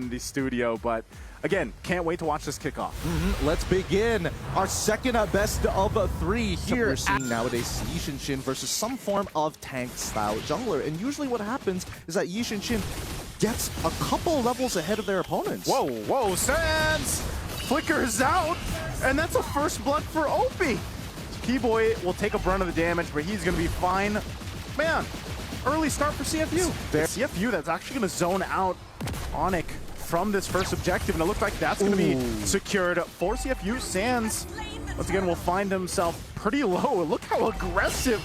in the studio, but again, can't wait to watch this kickoff. Let's begin our second best of three here. We're seeing nowadays Yishin versus some form of tank-style jungler, and usually what happens is that Yishin gets a couple levels ahead of their opponents. Whoa, whoa, Sands flickers out, and that's a first blood for Opie. Keyboy will take a brunt of the damage, but he's gonna be fine. Man, early start for CFU. CFU that's actually gonna zone out ONIC from this first objective, and it looks like that's gonna be secured for CFU. Sands, once again, will find himself pretty low. Look how aggressive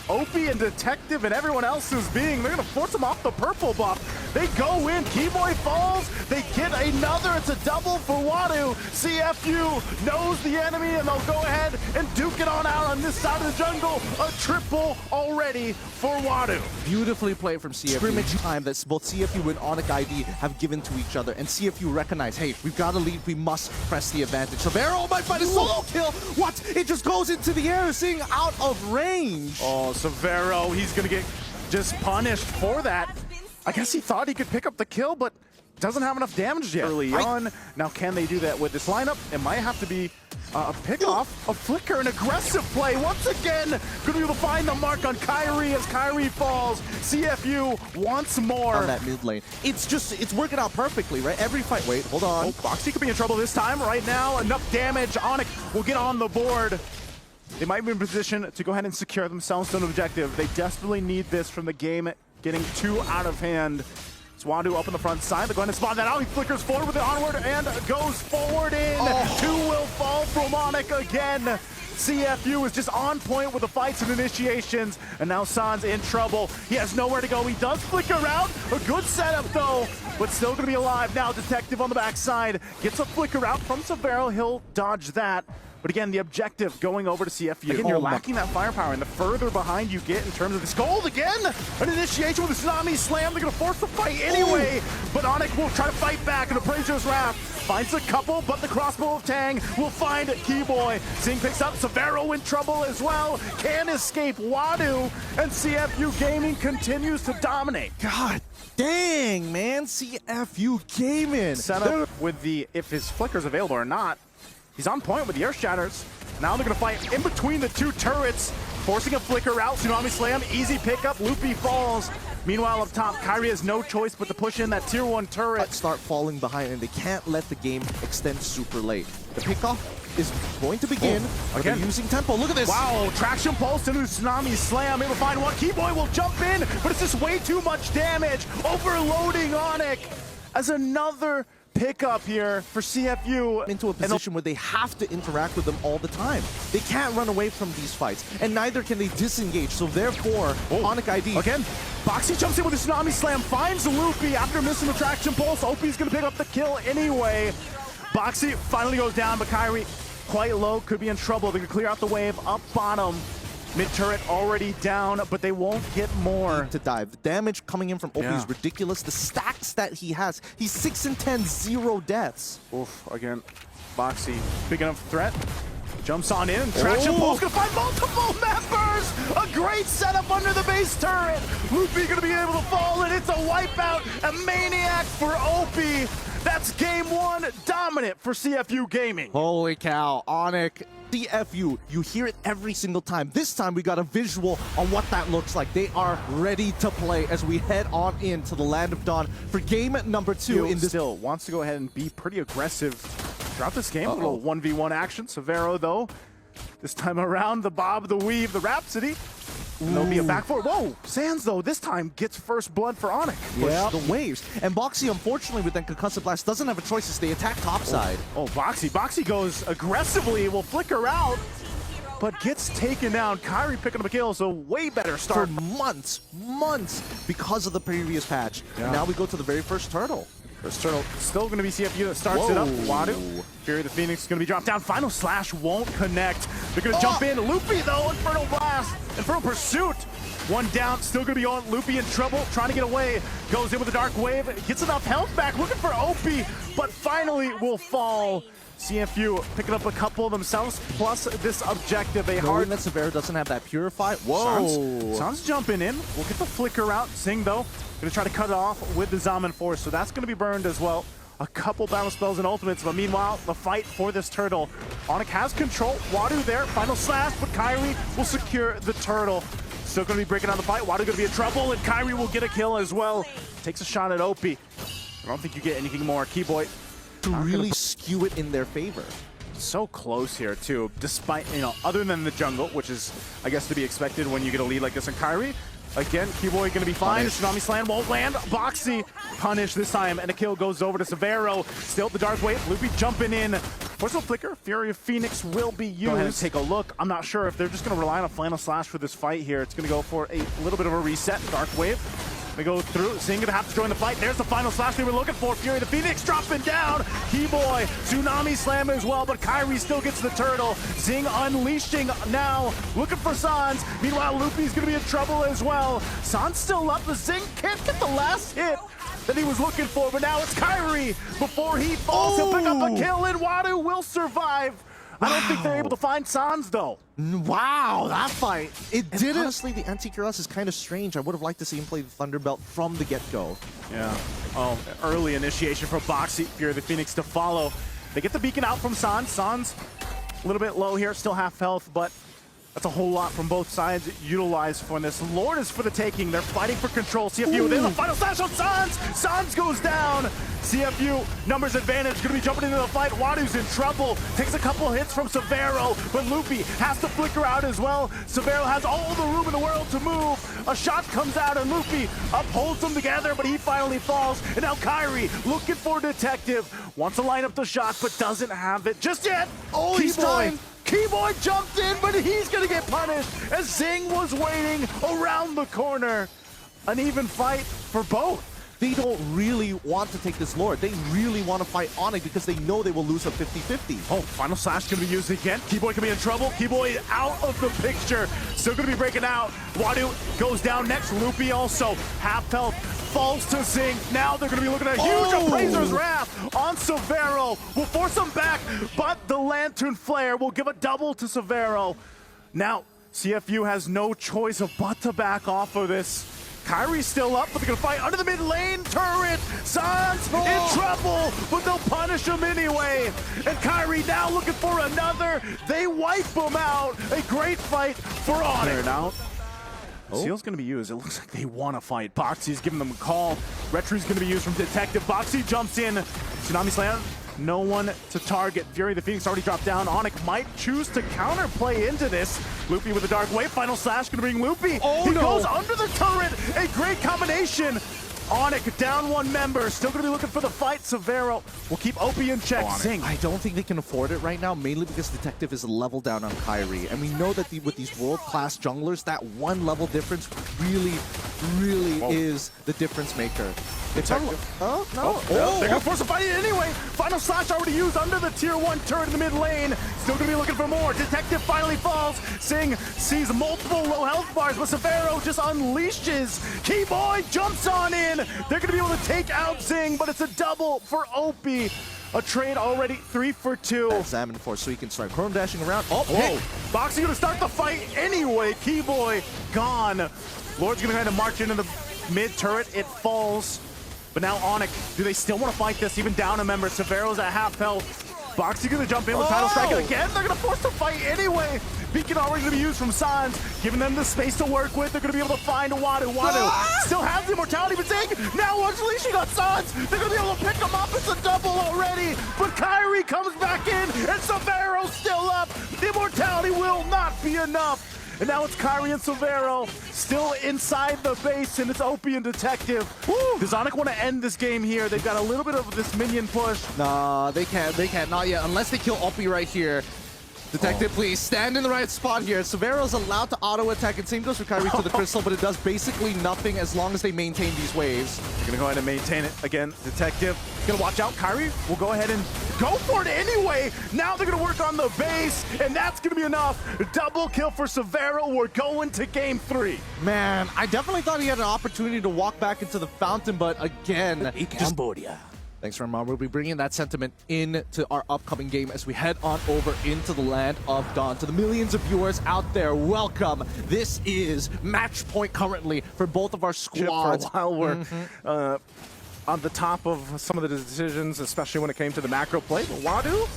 Opie and Detective and everyone else is being. They're gonna force him off the purple buff. They go in, Keyboy falls, they get another, it's a double for Wadu. CFU knows the enemy, and they'll go ahead and duke it on out on this side of the jungle. A triple already for Wadu. Beautifully played from CFU. Scrimmage time that both CFU and ONIC ID have given to each other, and CFU recognize, hey, we've got to lead, we must press the advantage. Severo might find a solo kill. What? It just goes into the air, seeing out of range. Oh, Severo, he's gonna get just punished for that. I guess he thought he could pick up the kill, but doesn't have enough damage yet early on. Now, can they do that with this lineup? It might have to be a pick-off, a flicker, an aggressive play. Once again, gonna be able to find the mark on Kyrie as Kyrie falls. CFU once more. On that mid lane. It's working out perfectly, right? Every fight. Wait, hold on. Oh, Boxy could be in trouble this time. Right now, enough damage. ONIC will get on the board. They might be in position to go ahead and secure themselves to an objective. They desperately need this from the game getting too out of hand. Swadu up on the front side. They're going to spot that out. He flickers forward with it onward and goes forward in. Two will fall from ONIC again. CFU is just on point with the fights and initiations, and now San's in trouble. He has nowhere to go. He does flicker out. A good setup though, but still going to be alive now. Detective on the backside gets a flicker out from Severo. He'll dodge that. But again, the objective going over to CFU. Again, you're lacking that firepower, and the further behind you get in terms of this gold again, an initiation with a tsunami slam. They're going to force the fight anyway, but ONIC will try to fight back, and Appraiser's Wrath finds a couple, but the crossbow of Tang will find Keyboy. Sing picks up, Severo in trouble as well. Can escape Wadu, and CFU Gaming continues to dominate. God dang, man, CFU Gaming. Set up with the, if his flicker's available or not. He's on point with the Earth Shatters. Now they're gonna fight in between the two turrets, forcing a flicker out. Tsunami Slam, easy pickup, Loopy falls. Meanwhile up top, Kyrie has no choice but to push in that tier 1 turret. Start falling behind, and they can't let the game extend super late. The pickoff is going to begin. Again, using tempo. Look at this. Wow, traction pulse into Tsunami Slam. Able to find one. Keyboy will jump in, but it's just way too much damage. Overloading ONIC as another pickup here for CFU. Into a position where they have to interact with them all the time. They can't run away from these fights, and neither can they disengage. So therefore, ONIC ID. Again, Boxy jumps in with a Tsunami Slam, finds Loopy after missing the traction pulse. Opie's gonna pick up the kill anyway. Boxy finally goes down, but Kyrie quite low, could be in trouble. They're gonna clear out the wave up bottom. Mid turret already down, but they won't get more. To dive. The damage coming in from Opie is ridiculous. The stacks that he has, he's 6 and 10, 0 deaths. Oof, again, Boxy, big enough threat. Jumps on in, traction pulse, gonna find multiple members! A great setup under the base turret! Loopy gonna be able to fall, and it's a wipeout, a maniac for Opie! That's game 1, dominant for CFU Gaming. Holy cow, ONIC. CFU, you hear it every single time. This time we got a visual on what that looks like. They are ready to play as we head on into the Land of Dawn for game number 2 in this. Still wants to go ahead and be pretty aggressive throughout this game. A little 1v1 action. Severo though, this time around, the bob, the weave, the Rhapsody. And there'll be a back forward. Whoa! Sands, though, this time gets first blood for ONIC. Yeah, the waves. And Boxy, unfortunately, with that Concussive Blast, doesn't have a choice as they attack topside. Boxy. Boxy goes aggressively, will flicker out, but gets taken down. Kyrie picking up a kill, so way better start. For months, because of the previous patch. Yeah. Now we go to the very first turtle. First turtle still going to be CFU that starts it up. Wadu. Fury of the Phoenix is going to be dropped down. Final Slash won't connect. They're going to jump in. Loopy, though, Infernal Blast. Infernal Pursuit One down, still gonna be on. Loopy in trouble, trying to get away. Goes in with a dark wave, gets enough health back, looking for OP, but finally will fall. CFU picking up a couple of themselves, plus this objective. A hard that Severo doesn't have that Purify. Whoa! Sans jumping in. We'll get the flicker out. Zing, though, gonna try to cut it off with the Zaman Force, so that's gonna be burned as well. A couple battle spells and ultimates, but meanwhile, the fight for this turtle. ONIC has control. Wadu there, final slash, but Kyrie will secure the turtle. Still gonna be breaking down the fight. Wadu gonna be in trouble, and Kyrie will get a kill as well. Takes a shot at OP. I don't think you get anything more. Keyboy to really skew it in their favor. So close here too, despite, other than the jungle, which is, I guess, to be expected when you get a lead like this in Kyrie. Again, Keyboy gonna be fine. Tsunami Slam won't land. Boxy punish this time, and a kill goes over to Severo. Still the dark wave. Loopy jumping in. Forceful Flicker, Fury of Phoenix will be used. Go ahead and take a look. I'm not sure if they're just gonna rely on a final slash for this fight here. It's gonna go for a little bit of a reset. Dark wave. They go through. Zing gonna have to join the fight. There's the final slash they were looking for. Fury the Phoenix dropping down. Keyboy, Tsunami Slam as well, but Kyrie still gets the turtle. Zing unleashing now, looking for Sans. Meanwhile, Loopy's gonna be in trouble as well. Sans still up, but Zing can't get the last hit that he was looking for, but now it's Kyrie. Before he falls, he'll pick up a kill, and Wadu will survive. I don't think they're able to find Sans, though. Wow, that fight. It did. Honestly, the anti-cuirass is kind of strange. I would have liked to see him play the Thunderbelt from the get-go. Yeah. Oh, early initiation for Boxy. Fury the Phoenix to follow. They get the beacon out from Sans. Sans, a little bit low here, still half health, but that's a whole lot from both sides utilized for this. Lord is for the taking. They're fighting for control. CFU, there's a final slash on Sans. Sans goes down. CFU, numbers advantage, gonna be jumping into the fight. Wadu's in trouble, takes a couple hits from Severo, but Loopy has to flicker out as well. Severo has all the room in the world to move. A shot comes out and Loopy upholds them together, but he finally falls. And now Kyrie, looking for Detective, wants to line up the shot, but doesn't have it just yet. Oh, he's done. Keyboy jumped in, but he's gonna get punished as Zing was waiting around the corner. An even fight for both. They don't really want to take this Lord. They really want to fight ONIC because they know they will lose a 50-50. Oh, final slash gonna be used again. Keyboy can be in trouble. Keyboy out of the picture. Still gonna be breaking out. Wadu goes down next. Loopy also half health. Falls to Zing. Now they're gonna be looking at a huge Appraiser's Wrath on Severo. Will force him back, but the Lantern Flare will give a double to Severo. Now, CFU has no choice but to back off of this. Kyrie's still up, but they're gonna fight under the mid lane turret. Sans in trouble, but they'll punish him anyway. And Kyrie now looking for another. They wipe him out. A great fight for ONIC. Now, Seal's gonna be used. It looks like they want to fight. Boxy's giving them a call. Retry's gonna be used from Detective. Boxy jumps in. Tsunami Slam. No one to target. Fury the Phoenix already dropped down. ONIC might choose to counterplay into this. Loopy with a dark wave. Final slash gonna bring Loopy. He goes under the turret. A great combination. ONIC down one member. Still gonna be looking for the fight. Severo will keep OP in check. Zing. I don't think they can afford it right now, mainly because Detective is level down on Kyrie. And we know that with these world-class junglers, that one level difference really is the difference maker. Detective. Oh, no. They're gonna force a fight anyway. Final slash already used under the tier 1 turret in the mid lane. Still gonna be looking for more. Detective finally falls. Zing sees multiple low health bars, but Severo just unleashes. Keyboy jumps on in. They're gonna be able to take out Zing, but it's a double for OP. A trade already 3 for 2. Examine Force so he can start chrome dashing around. Oh, whoa. Boxy gonna start the fight anyway. Keyboy gone. Lord's gonna kind of march into the mid turret. It falls. But now ONIC, do they still want to fight this? Even down a member. Severo's at half health. Boxy gonna jump in with Title Strike again. They're gonna force the fight anyway. Beacon already gonna be used from Sans, giving them the space to work with. They're gonna be able to find Wadu. Wadu still has the immortality, but Zing now unleashing on Sans. They're gonna be able to pick him up. It's a double already. But Kyrie comes back in, and Severo's still up. The immortality will not be enough. And now it's Kyrie and Severo still inside the base, and it's OP and Detective. Woo! Does ONIC want to end this game here? They've got a little bit of this minion push. Nah, they can't, not yet, unless they kill OP right here. Detective, please stand in the right spot here. Severo's allowed to auto attack, and same goes for Kyrie to the crystal, but it does basically nothing as long as they maintain these waves. They're gonna go ahead and maintain it again. Detective, gonna watch out. Kyrie will go ahead and go for it anyway. Now they're gonna work on the base, and that's gonna be enough. Double kill for Severo. We're going to game 3. Man, I definitely thought he had an opportunity to walk back into the fountain, but again, Cambodia. thanks, Ramon. We'll be bringing that sentiment into our upcoming game as we head on over into the land of Dawn. To the millions of viewers out there, welcome. This is match point currently for both of our squads. For a while, we're on the top of some of the decisions, especially when it came to the macro play. But Wadu,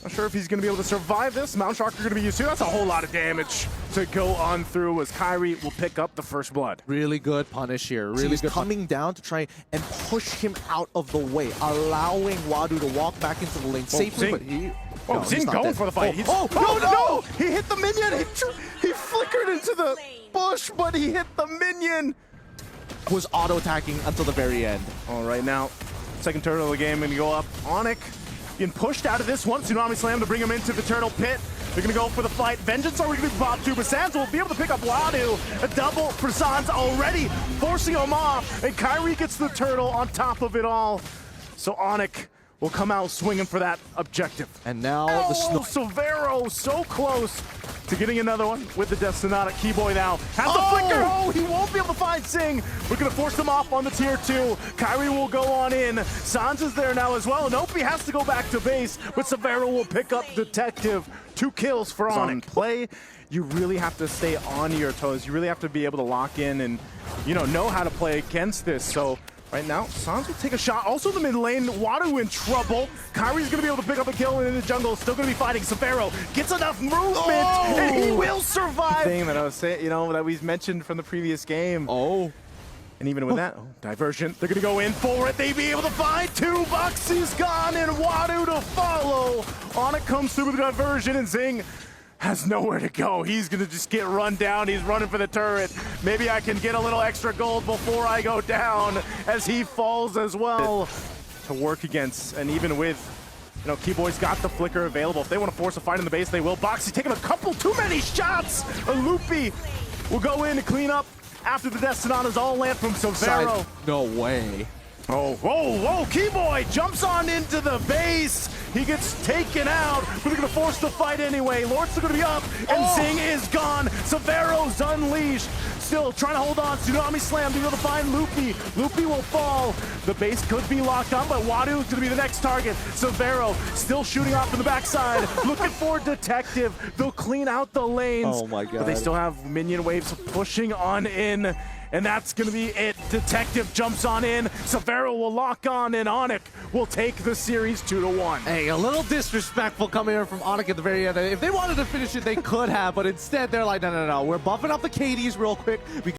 not sure if he's going to be able to survive this. Mount Shark are going to be used too. That's a whole lot of damage to go on through as Kyrie will pick up the first blood. Really good punish here. Really good. Coming down to try and push him out of the way, allowing Wadu to walk back into the lane safely. But he, no, Zing going dead. For the fight. No! He hit the minion. He flickered into the bush, but he hit the minion. Was auto-attacking until the very end. All right, now, second turtle of the game going to go up. ONIC getting pushed out of this one. Tsunami Slam to bring him into the turtle pit. They're going to go for the fight. Vengeance already going to be popped too, but Sans will be able to pick up Wadu. A double for Sans already, forcing him off. And Kyrie gets the turtle on top of it all. So ONIC will come out swinging for that objective. And now the Severo so close to getting another one with the Death Sonata. Keyboy now has the flicker. Oh, he won't be able to find Sing. We're going to force them off on the tier 2. Kyrie will go on in. Sans is there now as well. And Opie has to go back to base, but Severo will pick up Detective. 2 kills for ONIC. Play, you really have to stay on your toes. You really have to be able to lock in and, know how to play against this. So right now, Sans will take a shot. Also in the mid lane, Wadu in trouble. Kyrie's going to be able to pick up a kill in the jungle. Still going to be fighting. Severo gets enough movement, and he will survive. Thing that I was saying, that we mentioned from the previous game. And even with that, diversion, they're going to go in for it. They be able to find 2 bucks. He's gone, and Wadu to follow. ONIC comes through with the diversion, and Zing has nowhere to go. He's going to just get run down. He's running for the turret. Maybe I can get a little extra gold before I go down as he falls as well. To work against, and even with, Keyboy's got the flicker available. If they want to force a fight in the base, they will. Boxy taking a couple too many shots. A Loopy will go in to clean up after the Death Sonatas all land from Severo. No way. Whoa, Keyboy jumps on into the base. He gets taken out, but they're going to force the fight anyway. Lord's still going to be up, and Zing is gone. Severo's unleashed. Still trying to hold on. Tsunami Slam to be able to find Loopy. Loopy will fall. The base could be locked on, but Wadu is going to be the next target. Severo still shooting off from the backside. Looking for Detective. They'll clean out the lanes. Oh my god. But they still have minion waves pushing on in. And that's going to be it. Detective jumps on in. Severo will lock on, and ONIC will take the series 2-1. Hey, a little disrespectful coming here from ONIC at the very end. If they wanted to finish it, they could have, but instead they're like, no. We're buffing up the KDs real quick.